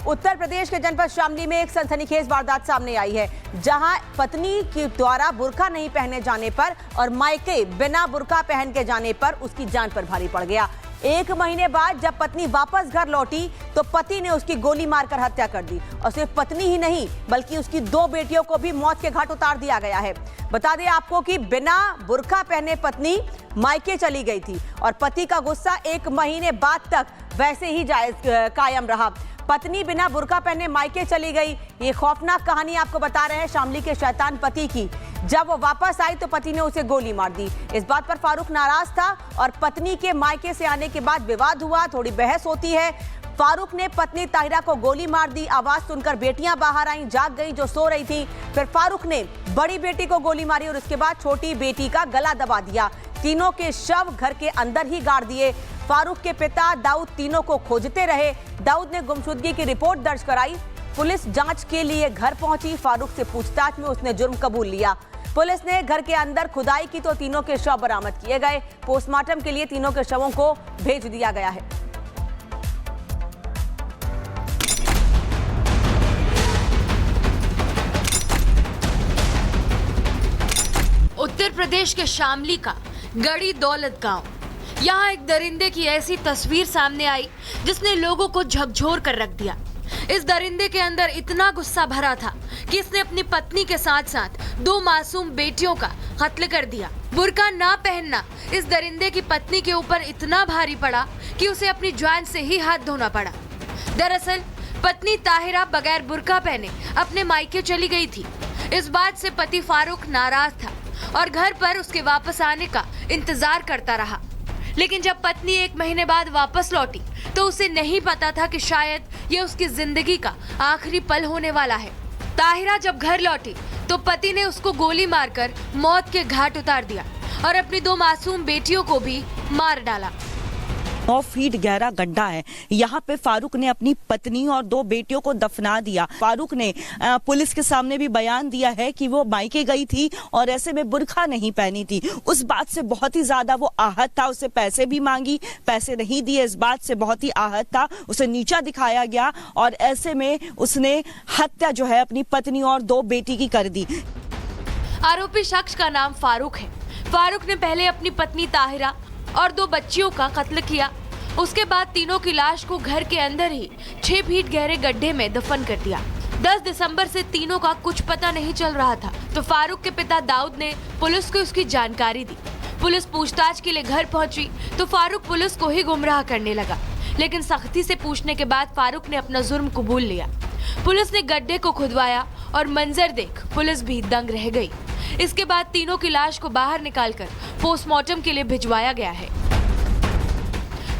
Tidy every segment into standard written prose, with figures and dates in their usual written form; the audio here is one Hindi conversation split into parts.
उत्तर प्रदेश के जनपद शामली में एक सनसनीखेज वारदात सामने आई है, जहां पत्नी के द्वारा बुर्का नहीं पहने जाने पर और मायके बिना बुर्का पहन के जाने पर उसकी जान पर भारी पड़ गया। 1 महीने बाद जब पत्नी वापस घर लौटी तो पति ने उसकी गोली मारकर हत्या कर दी और सिर्फ पत्नी ही नहीं बल्कि उसकी 2 बेटियों को भी मौत के घाट उतार दिया गया है। बता दें आपको कि बिना बुर्का पहने पत्नी मायके चली गई थी और पति का गुस्सा 1 महीने बाद तक वैसे ही कायम रहा। पत्नी बिना बुर्का पहने मायके चली गई। ये खौफनाक कहानी आपको बता रहे हैं शामली के शैतान पति की। जब वो वापस आई तो पति ने उसे गोली मार दी। इस बात पर फारूक नाराज था और पत्नी के मायके से आने के बाद विवाद हुआ, थोड़ी बहस होती है। फारूक ने पत्नी ताहिरा को गोली मार दी। आवाज सुनकर बेटियां बाहर आईं, जाग गई जो सो रही थी। फिर फारूक ने बड़ी बेटी को गोली मारी और उसके बाद छोटी बेटी का गला दबा दिया। तीनों के शव घर के अंदर ही गाड़ दिए। फारूक के पिता दाऊद तीनों को खोजते रहे। दाऊद ने गुमशुदगी की रिपोर्ट दर्ज कराई। पुलिस जांच के लिए घर पहुंची। फारूक से पूछताछ में उसने जुर्म कबूल लिया। पुलिस ने घर के अंदर खुदाई की तो तीनों के शव बरामद किए गए। पोस्टमार्टम के लिए तीनों के शवों को भेज दिया गया है। उत्तर प्रदेश के शामली का गड़ी दौलत गांव, यहाँ एक दरिंदे की ऐसी तस्वीर सामने आई जिसने लोगों को झकझोर कर रख दिया। इस दरिंदे के अंदर इतना गुस्सा भरा था कि इसने अपनी पत्नी के साथ साथ 2 मासूम बेटियों का कत्ल कर दिया। बुर्का ना पहनना इस दरिंदे की पत्नी के ऊपर इतना भारी पड़ा कि उसे अपनी जान से ही हाथ धोना पड़ा। दरअसल पत्नी ताहिरा बगैर बुर्का पहने अपने मायके चली गई थी। इस बात से पति फारूक नाराज था और घर पर उसके वापस आने का इंतजार करता रहा। लेकिन जब पत्नी 1 महीने बाद वापस लौटी तो उसे नहीं पता था कि शायद ये उसकी जिंदगी का आखिरी पल होने वाला है। ताहिरा जब घर लौटी तो पति ने उसको गोली मारकर मौत के घाट उतार दिया और अपनी 2 मासूम बेटियों को भी मार डाला। 9 फीट गहरा गड्ढा है। यहाँ पे फारूक ने अपनी पत्नी और 2 बेटियों को दफना दिया। फारूक ने पुलिस के सामने भी बयान दिया है कि वो मायके गई थी और ऐसे में बुर्का नहीं पहनी थी। उस बात से बहुत ही ज्यादा वो आहत था। उसे पैसे भी मांगी, पैसे नहीं दिए। इस बात से बहुत ही आहत था। उसे नीचा दिखाया गया और ऐसे में उसने हत्या जो है अपनी पत्नी और 2 बेटी की कर दी। आरोपी शख्स का नाम फारूक है। फारूक ने पहले अपनी पत्नी ताहिरा और 2 बच्चियों का कत्ल किया। उसके बाद तीनों की लाश को घर के अंदर ही 6 फीट गहरे गड्ढे में दफन कर दिया। 10 दिसंबर से तीनों का कुछ पता नहीं चल रहा था तो फारूक के पिता दाऊद ने पुलिस को उसकी जानकारी दी। पुलिस पूछताछ के लिए घर पहुंची तो फारूक पुलिस को ही गुमराह करने लगा। लेकिन सख्ती से पूछने के बाद फारूक ने अपना जुर्म कबूल लिया। पुलिस ने गड्ढे को खुदवाया और मंजर देख पुलिस भी दंग रह गई। इसके बाद तीनों की लाश को बाहर निकालकर पोस्टमार्टम के लिए भिजवाया गया है।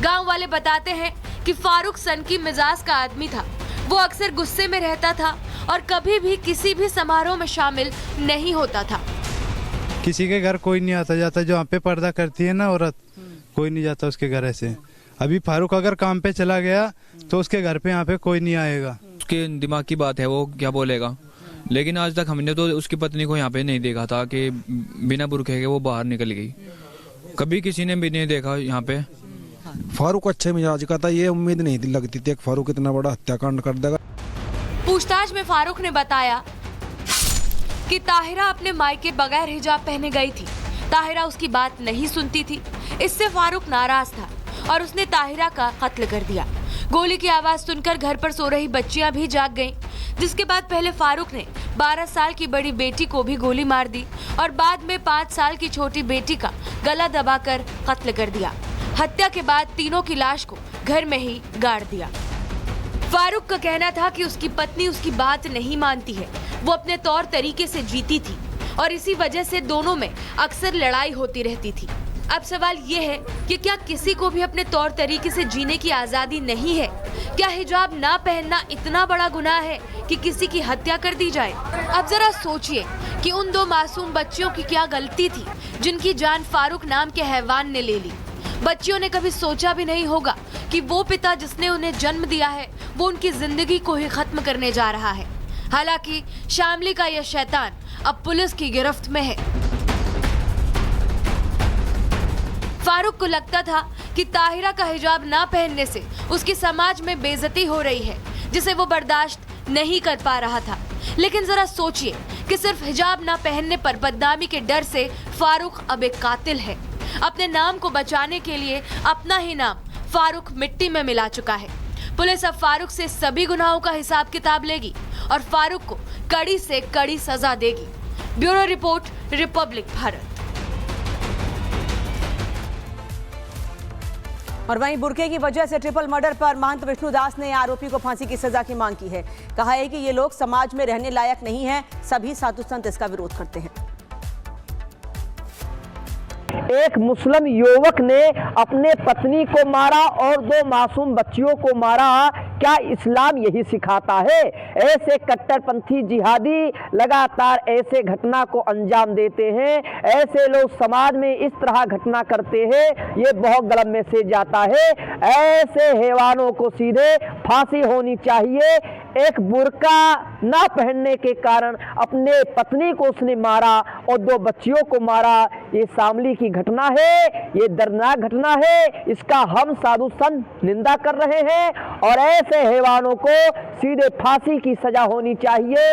गांव वाले बताते हैं कि फारूक सनकी मिजाज का आदमी था। वो अक्सर गुस्से में रहता था और कभी भी किसी भी समारोह में शामिल नहीं होता था। किसी के घर कोई नहीं आता जाता, जो यहाँ पे पर्दा करती है ना औरत, कोई नहीं जाता उसके घर ऐसे। अभी फारूक अगर काम पे चला गया तो उसके घर पे यहाँ पे कोई नहीं आएगा। उसके दिमाग की बात है, वो क्या बोलेगा। लेकिन आज तक हमने तो उसकी पत्नी को यहाँ पे नहीं देखा था कि बिना बुर्के के वो बाहर निकल गई। कभी किसी ने भी नहीं देखा यहाँ पे। फारूक अच्छे मिजाज का था, ये उम्मीद नहीं लगती थी कि फारूक इतना बड़ा हत्याकांड कर देगा। पूछताछ में फारूक ने बताया कि ताहिरा अपने मायके बगैर हिजाब पहने गई थी। ताहिरा उसकी बात नहीं सुनती थी। इससे फारूक नाराज था और उसने ताहिरा का कत्ल कर दिया। गोली की आवाज सुनकर घर पर सो रही बच्चियां भी जाग गईं, जिसके बाद पहले फारूक ने 12 साल की बड़ी बेटी को भी गोली मार दी और बाद में 5 साल की छोटी बेटी का गला दबाकर कत्ल कर दिया। हत्या के बाद तीनों की लाश को घर में ही गाड़ दिया। फारूक का कहना था कि उसकी पत्नी उसकी बात नहीं मानती है। वो अपने तौर तरीके से जीती थी और इसी वजह से दोनों में अक्सर लड़ाई होती रहती थी। अब सवाल ये है कि क्या किसी को भी अपने तौर तरीके से जीने की आजादी नहीं है? क्या हिजाब ना पहनना इतना बड़ा गुनाह है कि किसी की हत्या कर दी जाए? अब जरा सोचिए कि उन 2 मासूम बच्चियों की क्या गलती थी जिनकी जान फारूक नाम के हैवान ने ले ली। बच्चियों ने कभी सोचा भी नहीं होगा कि वो पिता जिसने उन्हें जन्म दिया है वो उनकी जिंदगी को ही खत्म करने जा रहा है। हालांकि शामली का यह शैतान अब पुलिस की गिरफ्त में है। फारूक को लगता था कि ताहिरा का हिजाब ना पहनने से उसकी समाज में बेइज्जती हो रही है, जिसे वो बर्दाश्त नहीं कर पा रहा था। लेकिन जरा सोचिए कि सिर्फ हिजाब ना पहनने पर बदनामी के डर से फारूक अब एक कातिल है। अपने नाम को बचाने के लिए अपना ही नाम फारूक मिट्टी में मिला चुका है। पुलिस अब फारूक से सभी गुनाहों का हिसाब किताब लेगी और फारूक को कड़ी से कड़ी सजा देगी। Bureau report, Republic Bharat. और वहीं बुर्के की वजह से ट्रिपल मर्डर पर महंत विष्णुदास ने आरोपी को फांसी की सजा की मांग की है। कहा है कि ये लोग समाज में रहने लायक नहीं हैं, सभी साधु संत इसका विरोध करते हैं। एक मुस्लिम युवक ने अपने पत्नी को मारा और 2 मासूम बच्चियों को मारा। क्या इस्लाम यही सिखाता है? ऐसे कट्टरपंथी जिहादी लगातार ऐसे घटना को अंजाम देते हैं। ऐसे लोग समाज में इस तरह घटना करते हैं, ये बहुत गलत मैसेज जाता है। ऐसे हैवानों को सीधे फांसी होनी चाहिए। एक बुर्का ना पहनने के कारण अपने पत्नी को उसने मारा और 2 बच्चियों को मारा। ये शामली की घटना है, ये दर्दनाक घटना है। इसका हम साधु संत निंदा कर रहे हैं और ऐसे हैवानों को सीधे फांसी की सजा होनी चाहिए।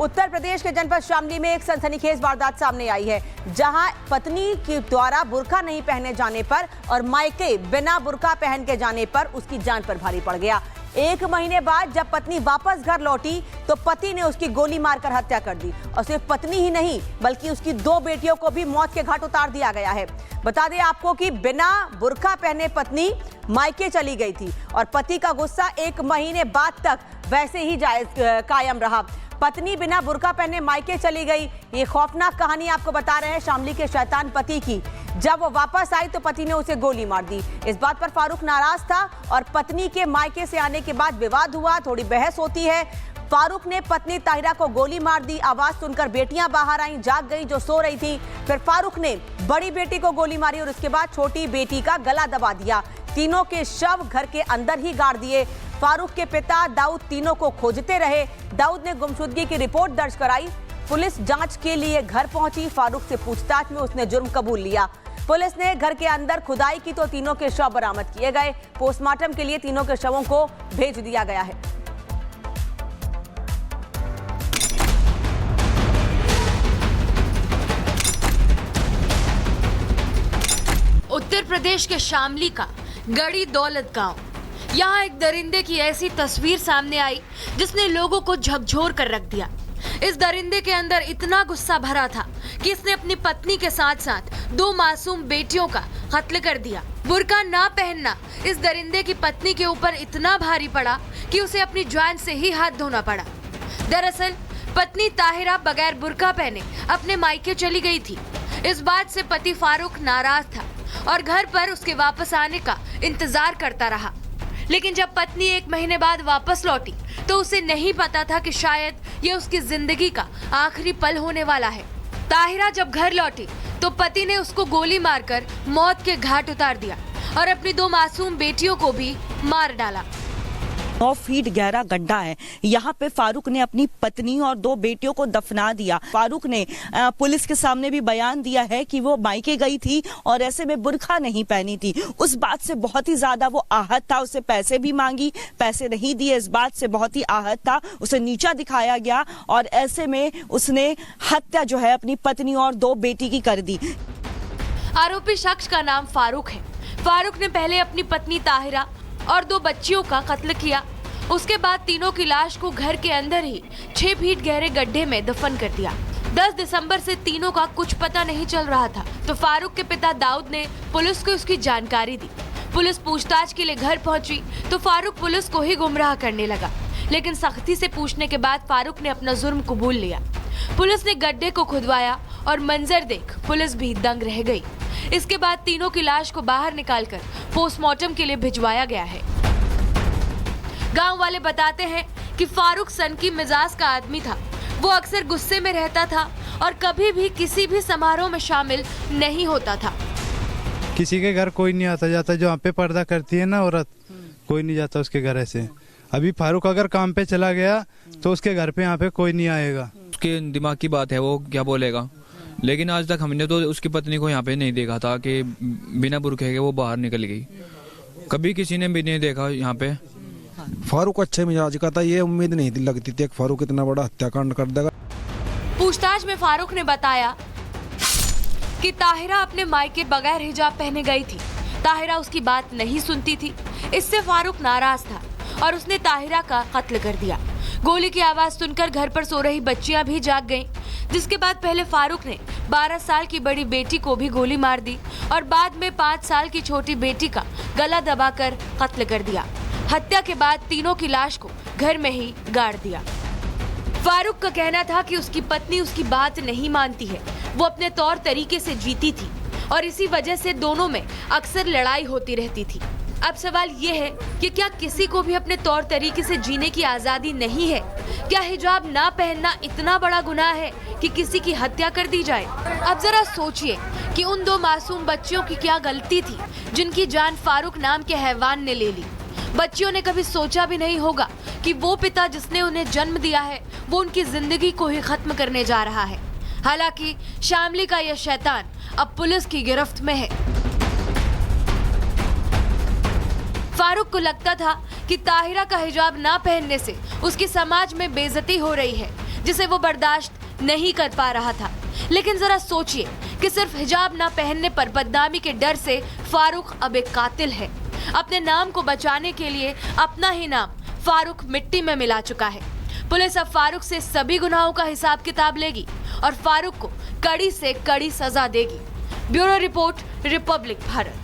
उत्तर प्रदेश के जनपद शामली में एक सनसनीखेज वारदात सामने आई है, जहां पत्नी के द्वारा बुर्का नहीं पहने जाने पर और मायके बिना बुर्का पहन के जाने पर उसकी जान पर भारी पड़ गया। 1 महीने बाद जब पत्नी वापस घर लौटी तो पति ने उसकी गोली मारकर हत्या कर दी और सिर्फ पत्नी ही नहीं बल्कि उसकी 2 बेटियों को भी मौत के घाट उतार दिया गया है। बता दें आपको कि बिना बुर्का पहने पत्नी मायके चली गई थी और पति का गुस्सा 1 महीने बाद तक वैसे ही कायम रहा। पत्नी बिना बुर्का पहने मायके चली गई। ये खौफनाक कहानी आपको बता रहे हैं शामली के शैतान पति की। जब वो वापस आई तो पति ने उसे गोली मार दी। इस बात पर फारूक नाराज था और पत्नी के मायके से आने के बाद विवाद हुआ, थोड़ी बहस होती है। फारूक ने पत्नी ताहिरा को गोली मार दी। आवाज सुनकर बेटियां बाहर आईं, जाग गई जो सो रही थी। फिर फारूक ने बड़ी बेटी को गोली मारी और उसके बाद छोटी बेटी का गला दबा दिया। तीनों के शव घर के अंदर ही गाड़ दिए। फारूक के पिता दाऊद तीनों को खोजते रहे। दाऊद ने गुमशुदगी की रिपोर्ट दर्ज कराई। पुलिस जांच के लिए घर पहुंची। फारूक से पूछताछ में उसने जुर्म कबूल लिया। पुलिस ने घर के अंदर खुदाई की तो तीनों के शव बरामद किए गए। पोस्टमार्टम के लिए तीनों के शवों को भेज दिया गया है। उत्तर प्रदेश के शामली का गड़ी दौलत गांव। यहाँ एक दरिंदे की ऐसी तस्वीर सामने आई जिसने लोगों को झकझोर कर रख दिया। इस दरिंदे के अंदर इतना गुस्सा भरा था कि इसने अपनी पत्नी के साथ साथ 2 मासूम बेटियों का कत्ल कर दिया। बुर्का ना पहनना इस दरिंदे की पत्नी के ऊपर इतना भारी पड़ा कि उसे अपनी जान से ही हाथ धोना पड़ा। दरअसल पत्नी ताहिरा बगैर बुर्का पहने अपने मायके चली गई थी। इस बात से पति फारूक नाराज था और घर पर उसके वापस आने का इंतजार करता रहा। लेकिन जब पत्नी 1 महीने बाद वापस लौटी तो उसे नहीं पता था कि शायद ये उसकी जिंदगी का आखिरी पल होने वाला है। ताहिरा जब घर लौटी तो पति ने उसको गोली मारकर मौत के घाट उतार दिया और अपनी 2 मासूम बेटियों को भी मार डाला। 9 फीट गहरा गड्ढा है। यहाँ पे फारूक ने अपनी पत्नी और 2 बेटियों को दफना दिया। फारूक ने पुलिस के सामने भी बयान दिया है कि वो मायके गई थी और ऐसे में बुर्का नहीं पहनी थी। उस बात से बहुत ही ज्यादा वो आहत था। उसे पैसे भी मांगी, पैसे नहीं दिए। इस बात से बहुत ही आहत था। उसे नीचा दिखाया गया और ऐसे में उसने हत्या जो है अपनी पत्नी और 2 बेटी की कर दी। आरोपी शख्स का नाम फारूक है। फारूक ने पहले अपनी पत्नी ताहिरा और 2 बच्चियों का कत्ल किया। उसके बाद तीनों की लाश को घर के अंदर ही 6 फीट गहरे गड्ढे में दफन कर दिया। 10 दिसंबर से तीनों का कुछ पता नहीं चल रहा था तो फारूक के पिता दाऊद ने पुलिस को उसकी जानकारी दी। पुलिस पूछताछ के लिए घर पहुंची तो फारूक पुलिस को ही गुमराह करने लगा। लेकिन सख्ती से पूछने के बाद फारूक ने अपना जुर्म कबूल लिया। पुलिस ने गड्ढे को खुदवाया और मंजर देख पुलिस भी दंग रह गई। इसके बाद तीनों की लाश को बाहर निकालकर पोस्टमार्टम के लिए भिजवाया गया है। गांव वाले बताते हैं कि फारूक सनकी मिजाज का आदमी था। वो अक्सर गुस्से में रहता था और कभी भी किसी भी समारोह में शामिल नहीं होता था। किसी के घर कोई नहीं आता जाता, जो यहाँ पे पर्दा करती है ना औरत, कोई नहीं जाता उसके घर ऐसे। अभी फारूक अगर काम पे चला गया तो उसके घर पे यहाँ पे कोई नहीं आएगा। उसके दिमाग की बात है, वो क्या बोलेगा। लेकिन आज तक हमने तो उसकी पत्नी को यहाँ पे नहीं देखा था कि बिना बुर्के के वो बाहर निकल गई। कभी किसी ने भी नहीं देखा यहाँ पे। फारूक अच्छे मिजाज का था, ये उम्मीद नहीं थी लगती थी फारूक इतना बड़ा हत्याकांड कर देगा। पूछताछ में फारूक ने बताया कि ताहिरा अपने मायके बगैर हिजाब पहने गई थी। ताहिरा उसकी बात नहीं सुनती थी। इससे फारूक नाराज था और उसने ताहिरा का कत्ल कर दिया। गोली की आवाज सुनकर घर पर सो रही बच्चियां भी जाग गईं, जिसके बाद पहले फारूक ने 12 साल की बड़ी बेटी को भी गोली मार दी और बाद में 5 साल की छोटी बेटी का गला दबाकर कत्ल कर दिया। हत्या के बाद तीनों की लाश को घर में ही गाड़ दिया। फारूक का कहना था कि उसकी पत्नी उसकी बात नहीं मानती है, वो अपने तौर तरीके से जीती थी और इसी वजह से दोनों में अक्सर लड़ाई होती रहती थी। अब सवाल ये है कि क्या किसी को भी अपने तौर तरीके से जीने की आजादी नहीं है? क्या हिजाब ना पहनना इतना बड़ा गुनाह है कि किसी की हत्या कर दी जाए? अब जरा सोचिए कि उन 2 मासूम बच्चियों की क्या गलती थी जिनकी जान फारूक नाम के हैवान ने ले ली। बच्चियों ने कभी सोचा भी नहीं होगा कि वो पिता जिसने उन्हें जन्म दिया है वो उनकी जिंदगी को ही खत्म करने जा रहा है। हालांकि शामली का यह शैतान अब पुलिस की गिरफ्त में है। फारूक को लगता था कि ताहिरा का हिजाब ना पहनने से उसकी समाज में बेइज्जती हो रही है, जिसे वो बर्दाश्त नहीं कर पा रहा था। लेकिन जरा सोचिए कि सिर्फ हिजाब ना पहनने पर बदनामी के डर से फारूक अब एक कातिल है। अपने नाम को बचाने के लिए अपना ही नाम फारूक मिट्टी में मिला चुका है। पुलिस अब फारूक से सभी गुनाहों का हिसाब किताब लेगी और फारूक को कड़ी से कड़ी सजा देगी। Bureau report, Republic Bharat.